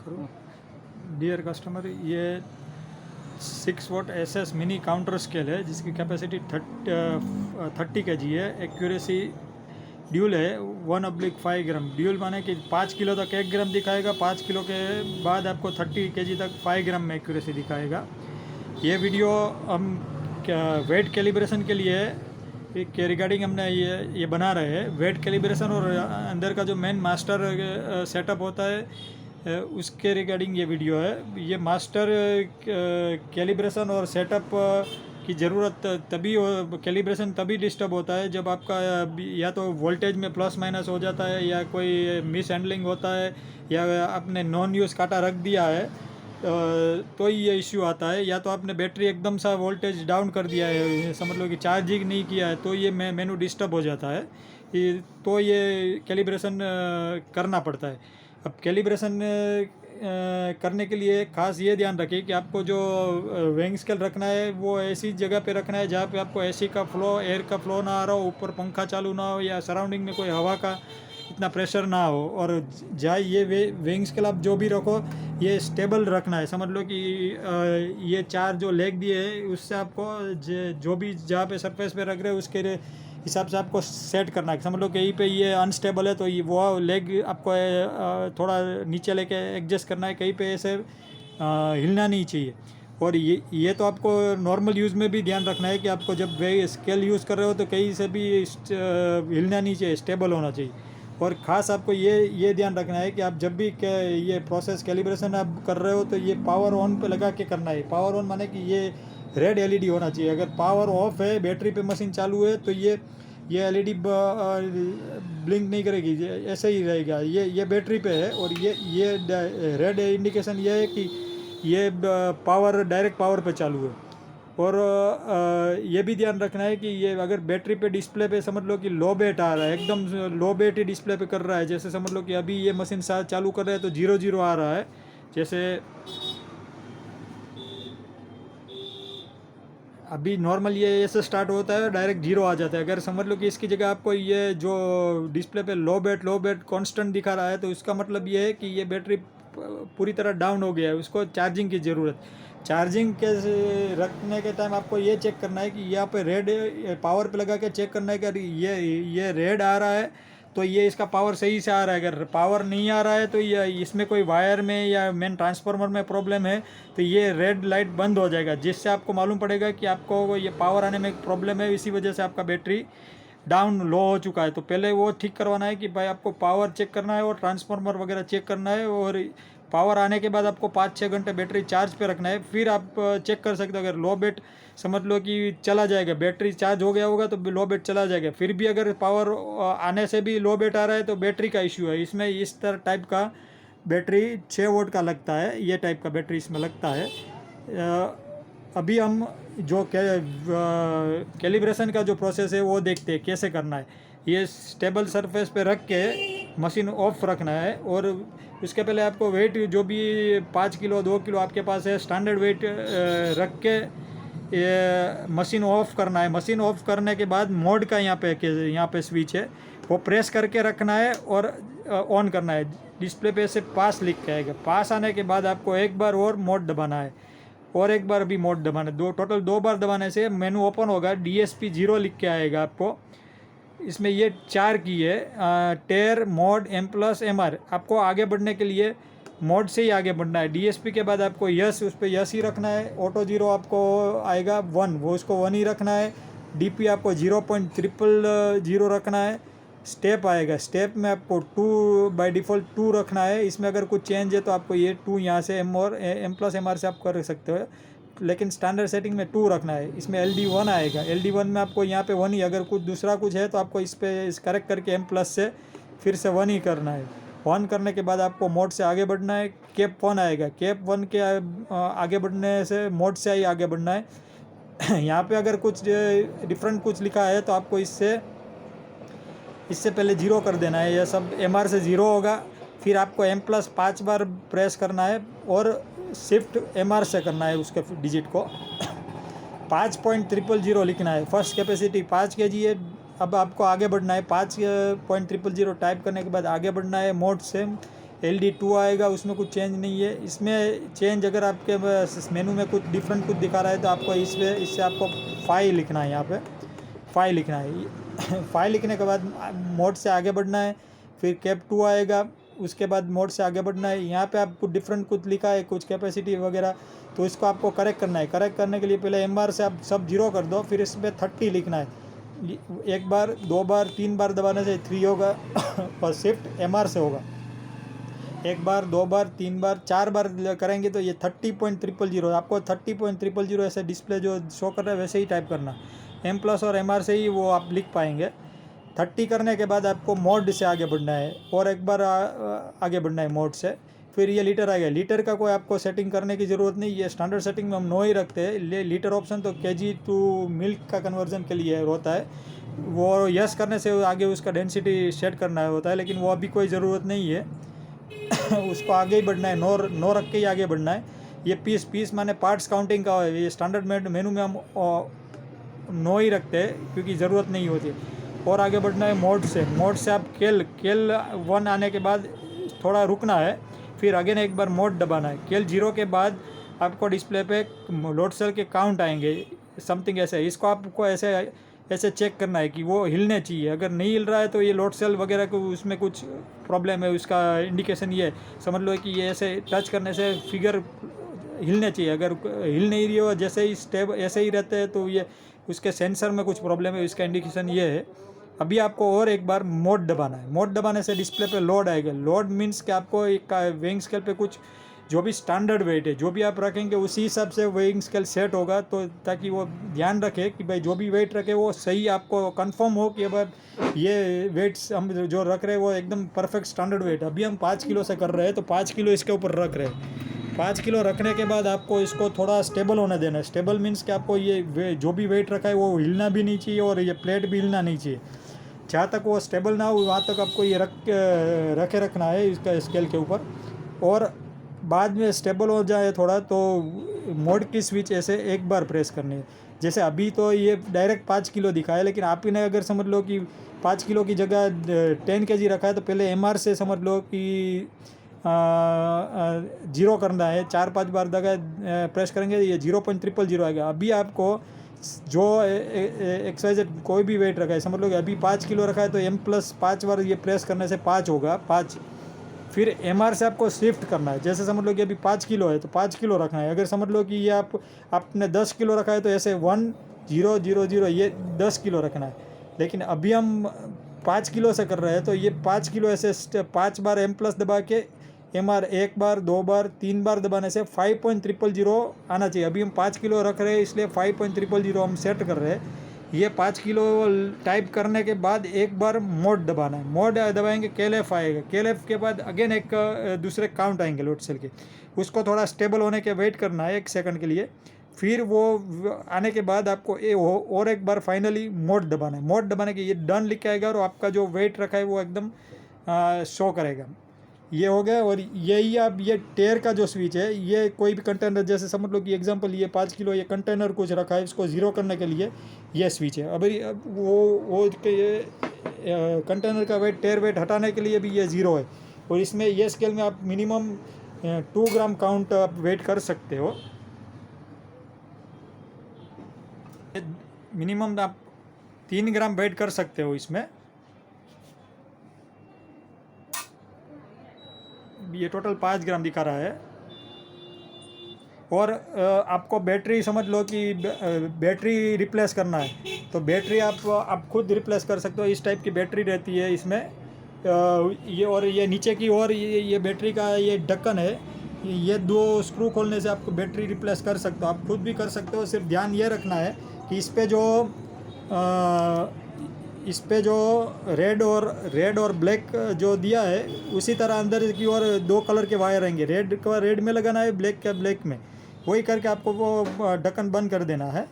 करो। Dear customer, ये 6 vote SS mini counter scale है जिसकी कैपेसिटी 30 kg है। एक्यूरेसी ड्यूल है 1/5 ग्राम। ड्यूल माने कि 5 किलो तक 1 ग्राम दिखाएगा, 5 किलो के बाद आपको 30 kg तक 5 ग्राम में एक्यूरेसी दिखाएगा। ये वीडियो हम वेट कैलिब्रेशन के लिए के रिगार्डिंग हमने ये बना रहे हैं। वेट कैलिब्रेशन और अंदर का जो मेन मास्टर सेटअप होता है उसके रिगार्डिंग ये वीडियो है। ये मास्टर कैलिब्रेशन और सेटअप की ज़रूरत तभी कैलिब्रेशन तभी डिस्टर्ब होता है जब आपका या तो वोल्टेज में प्लस माइनस हो जाता है, या कोई मिस हैंडलिंग होता है, या आपने नॉन यूज़ काटा रख दिया है तो ये इश्यू आता है। या तो आपने बैटरी एकदम सा वोल्टेज डाउन कर दिया है, समझ लो कि चार्जिंग नहीं किया है, तो ये मेनू डिस्टर्ब हो जाता है। तो ये कैलिब्रेशन करना पड़ता है। अब कैलिब्रेशन करने के लिए खास ये ध्यान रखिए कि आपको जो वेइंग स्केल रखना है वो ऐसी जगह पे रखना है जहाँ पे आपको एसी का फ्लो, एयर का फ्लो ना आ रहा हो, ऊपर पंखा चालू ना हो, या सराउंडिंग में कोई हवा का इतना प्रेशर ना हो। और जहाँ ये वेइंग स्केल आप जो भी रखो ये स्टेबल रखना है। समझ लो कि ये 4 जो लेग दिए हैं उससे आपको जो भी जहाँ पे सरफेस पे रख रहे हैं उसके हिसाब से आपको सेट करना है। समझ लो कि यहीं पे ये अनस्टेबल है तो ये वो लेग आपको थोड़ा नीचे लेके एडजस्ट करना है, कहीं पे ऐसे हिलना नहीं चाहिए। और ये तो आपको नॉर्मल यूज़ में भी ध्यान रखना है कि आपको जब वे स्केल यूज़ कर रहे हो तो कहीं से भी हिलना नहीं चाहिए, स्टेबल होना चाहिए। और ख़ास आपको ये ध्यान रखना है कि आप जब भी ये प्रोसेस कैलिब्रेशन आप कर रहे हो तो ये पावर ऑन पे लगा के करना है। पावर ऑन माने कि ये रेड LED होना चाहिए। अगर पावर ऑफ है, बैटरी पे मशीन चालू है, तो ये LED ब्लिंक नहीं करेगी, ऐसे ही रहेगा। ये बैटरी पे है और ये रेड इंडिकेशन ये है कि ये पावर डायरेक्ट पावर पे चालू है। और ये भी ध्यान रखना है कि ये अगर बैटरी पे डिस्प्ले पे समझ लो कि लो बैट आ रहा है, एकदम लो बैट ही डिस्प्ले पे कर रहा है, जैसे समझ लो कि अभी ये मशीन चालू कर रहे हैं तो 0 आ रहा है, जैसे अभी नॉर्मल ये ऐसे स्टार्ट होता है डायरेक्ट 0 आ जाता है। अगर समझ लो कि इसकी जगह आपको ये जो डिस्प्ले पे लो बैट कांस्टेंट दिखा रहा है तो इसका मतलब ये है कि ये बैटरी पूरी तरह डाउन हो गया है, उसको चार्जिंग की ज़रूरत। चार्जिंग के रखने के टाइम आपको ये चेक करना है कि यहाँ पे रेड पावर पे लगा के चेक करना है कि अरे ये रेड आ रहा है तो ये इसका पावर सही से आ रहा है। अगर पावर नहीं आ रहा है तो ये इसमें कोई वायर में या मेन ट्रांसफार्मर में प्रॉब्लम है तो ये रेड लाइट बंद हो जाएगा, जिससे आपको मालूम पड़ेगा कि आपको ये पावर आने में एक प्रॉब्लम है, इसी वजह से आपका बैटरी डाउन लो हो चुका है। तो पहले वो ठीक करवाना है कि भाई आपको पावर चेक करना है और ट्रांसफार्मर वगैरह चेक करना है। और पावर आने के बाद आपको 5-6 घंटे बैटरी चार्ज पे रखना है, फिर आप चेक कर सकते हो। अगर लो बैट समझ लो कि चला जाएगा, बैटरी चार्ज हो गया होगा तो लो बैट चला जाएगा, फिर भी अगर पावर आने से भी लो बैट आ रहा है तो बैटरी का इश्यू है। इसमें इस तरह टाइप का बैटरी 6 वोल्ट का लगता है, ये टाइप का बैटरी इसमें लगता है। अभी हम जो कैलिब्रेशन का जो प्रोसेस है वो देखते हैं कैसे करना है। ये स्टेबल सरफेस पे रख के मशीन ऑफ रखना है और उसके पहले आपको वेट जो भी 5 किलो 2 किलो आपके पास है स्टैंडर्ड वेट रख के ये मशीन ऑफ करना है। मशीन ऑफ करने के बाद मोड का यहाँ पे स्विच है, वो प्रेस करके रखना है और ऑन करना है। डिस्प्ले पे से पास लिख के आएगा, पास आने के बाद आपको एक बार और मोड दबाना है और एक बार भी मोड दबाना है। टोटल 2 बार दबाने से मेनू ओपन होगा, DSP 0 लिख के आएगा आपको। इसमें ये 4 की है, टेर, मोड, M+MR। आपको आगे बढ़ने के लिए मोड से ही आगे बढ़ना है। DSP के बाद आपको यस, उस पर यस ही रखना है। ऑटो 0 आपको आएगा 1, वो उसको 1 ही रखना है। DP आपको 0.000 रखना है। स्टेप आएगा, स्टेप में आपको 2 बाय डिफ़ॉल्ट 2 रखना है। इसमें अगर कुछ चेंज है तो आपको ये 2 यहाँ से M+MR से आप कर सकते हो, लेकिन स्टैंडर्ड सेटिंग में 2 रखना है। इसमें LD1 आएगा, LD1 में आपको यहाँ पे 1 ही, अगर कुछ दूसरा कुछ है तो आपको इस पर करेक्ट करके M+ से फिर से 1 ही करना है। 1 करने के बाद आपको मोड से आगे बढ़ना है। कैप 1 आएगा, कैप 1 के आगे बढ़ने से मोड से ही आगे बढ़ना है। यहाँ पे अगर कुछ डिफरेंट कुछ लिखा है तो आपको इससे पहले 0 कर देना है। यह सब MR से 0 होगा, फिर आपको M+ 5 बार प्रेस करना है और शिफ्ट MR से करना है उसके डिजिट को। 5.000 लिखना है। फर्स्ट कैपेसिटी 5 kg है। अब आपको आगे बढ़ना है, 5.000 टाइप करने के बाद आगे बढ़ना है मोड से। LD2 आएगा, उसमें कुछ चेंज नहीं है। इसमें चेंज अगर आपके मेनू में कुछ डिफरेंट कुछ दिखा रहा है तो आपको इससे आपको 5 लिखना है, यहाँ पे 5 लिखना है। 5 लिखने के बाद मोड से आगे बढ़ना है, फिर कैप 2 आएगा, उसके बाद मोड से आगे बढ़ना है। यहाँ पे आपको डिफरेंट कुछ लिखा है, कुछ कैपेसिटी वगैरह, तो इसको आपको करेक्ट करना है। करेक्ट करने के लिए पहले MR से आप सब 0 कर दो, फिर इसमें 30 लिखना है। एक बार, 2 बार, 3 बार दबाने से 3 होगा और शिफ्ट MR से होगा। एक बार, 2 बार, 3 बार, 4 बार करेंगे तो ये 30.000, आपको 30.000 ऐसे डिस्प्ले जो शो कर रहा है वैसे ही टाइप करना। M+ और MR से ही वो आप लिख पाएंगे। 30 करने के बाद आपको मोड से आगे बढ़ना है, और एक बार आगे बढ़ना है मोड से, फिर ये लीटर आ गया। लीटर का कोई आपको सेटिंग करने की ज़रूरत नहीं, ये स्टैंडर्ड सेटिंग में हम 9 ही रखते हैं। लीटर ऑप्शन तो kg टू मिल्क का कन्वर्जन के लिए होता है, वो यस करने से आगे उसका डेंसिटी सेट करना होता है, लेकिन वो अभी कोई ज़रूरत नहीं है। उसको आगे ही बढ़ना है, 9 रख के ही आगे बढ़ना है। ये पीस माने पार्ट्स काउंटिंग का है। ये स्टैंडर्ड मेनू में हम 9 ही रखते हैं क्योंकि ज़रूरत नहीं होती है। और आगे बढ़ना है मोड से आप केल 1 आने के बाद थोड़ा रुकना है, फिर अगेन एक बार मोड दबाना है। केल 0 के बाद आपको डिस्प्ले पे लोड सेल के काउंट आएंगे, समथिंग ऐसे। इसको आपको ऐसे चेक करना है कि वो हिलने चाहिए। अगर नहीं हिल रहा है तो ये लोड सेल वगैरह को उसमें कुछ प्रॉब्लम है, उसका इंडिकेशन ये समझ लो कि ये ऐसे टच करने से फिगर हिलने चाहिए। अगर हिल नहीं रही हो, जैसे ही स्टेब ऐसे ही रहते हैं, तो ये उसके सेंसर में कुछ प्रॉब्लम है, इसका इंडिकेशन ये है। अभी आपको और एक बार मोड दबाना है। मोड दबाने से डिस्प्ले पे लोड आएगा। लोड मीन्स कि आपको एक वेइंग स्केल पे कुछ जो भी स्टैंडर्ड वेट है, जो भी आप रखेंगे उसी हिसाब से वेइंग स्केल सेट होगा, तो ताकि वो ध्यान रखे कि भाई जो भी वेट रखे वो सही, आपको कंफर्म हो कि भाई ये वेट्स हम जो रख रहे हैं वो एकदम परफेक्ट स्टैंडर्ड वेट। अभी हम 5 किलो से कर रहे हैं, तो 5 किलो इसके ऊपर रख रहे हैं। 5 किलो रखने के बाद आपको इसको थोड़ा स्टेबल होने देना है। स्टेबल मीन्स कि आपको ये जो भी वेट रखा है वो हिलना भी नहीं चाहिए, और ये प्लेट भी हिलना नहीं चाहिए। जहाँ तक वो स्टेबल ना हो वहाँ तक आपको ये रखना है इसका स्केल के ऊपर। और बाद में स्टेबल हो जाए थोड़ा, तो मोड की स्विच ऐसे एक बार प्रेस करनी है। जैसे अभी तो ये डायरेक्ट 5 किलो दिखाया, लेकिन आप ने अगर समझ लो कि 5 किलो की जगह 10 kg रखा है, तो पहले MR से समझ लो कि 0 करना है। 4-5 बार दगा प्रेस करेंगे, ये 0.000 आएगा। अभी आपको जो XYZ कोई भी वेट रखा है, समझ लो कि अभी 5 किलो रखा है, तो M+5 बार ये प्रेस करने से 5 होगा, 5। फिर MR से आपको शिफ्ट करना है। जैसे समझ लो कि अभी 5 किलो है तो 5 किलो रखना है। अगर समझ लो कि ये आपने 10 किलो रखा है, तो ऐसे 1000 ये 10 किलो रखना है। लेकिन अभी हम 5 किलो से कर रहे हैं, तो ये 5 किलो ऐसे 5 बार M+ दबा के MR 1 बार, 2 बार, 3 बार दबाने से 5.000 आना चाहिए। अभी हम 5 किलो रख रहे हैं, इसलिए 5.000 हम सेट कर रहे हैं। ये 5 किलो टाइप करने के बाद एक बार मोड दबाना है। मोड दबाएंगे, KLF आएगा। KLF के बाद अगेन एक दूसरे काउंट आएंगे लोड सेल के, उसको थोड़ा स्टेबल होने के वेट करना है 1 सेकंड के लिए। फिर वो आने के बाद आपको और एक बार फाइनली मोड दबाना है। मोड दबाने के ये डन लिख के आएगा, और आपका जो वेट रखा है वो एकदम शो करेगा। ये हो गया। और यही आप ये टेयर का जो स्विच है, ये कोई भी कंटेनर, जैसे समझ लो कि एग्जांपल ये 5 किलो ये कंटेनर कुछ रखा है, इसको 0 करने के लिए ये स्विच है। अब वो ये कंटेनर का वेट, टेयर वेट हटाने के लिए भी ये 0 है। और इसमें ये स्केल में आप मिनिमम 2 ग्राम काउंट आप वेट कर सकते हो। मिनिमम आप 3 ग्राम वेट कर सकते हो इसमें। ये टोटल 5 ग्राम दिखा रहा है। और आपको बैटरी समझ लो कि बैटरी रिप्लेस करना है, तो बैटरी आप खुद रिप्लेस कर सकते हो। इस टाइप की बैटरी रहती है इसमें। ये और ये नीचे की और ये बैटरी का ये ढक्कन है, ये 2 स्क्रू खोलने से आपको बैटरी रिप्लेस कर सकते हो। आप खुद भी कर सकते हो। सिर्फ ध्यान ये रखना है कि इस पे जो रेड और ब्लैक जो दिया है, उसी तरह अंदर की ओर 2 कलर के वायर आएंगे। रेड का रेड में लगाना है, ब्लैक का ब्लैक में। वही करके आपको वो ढक्कन बंद कर देना है।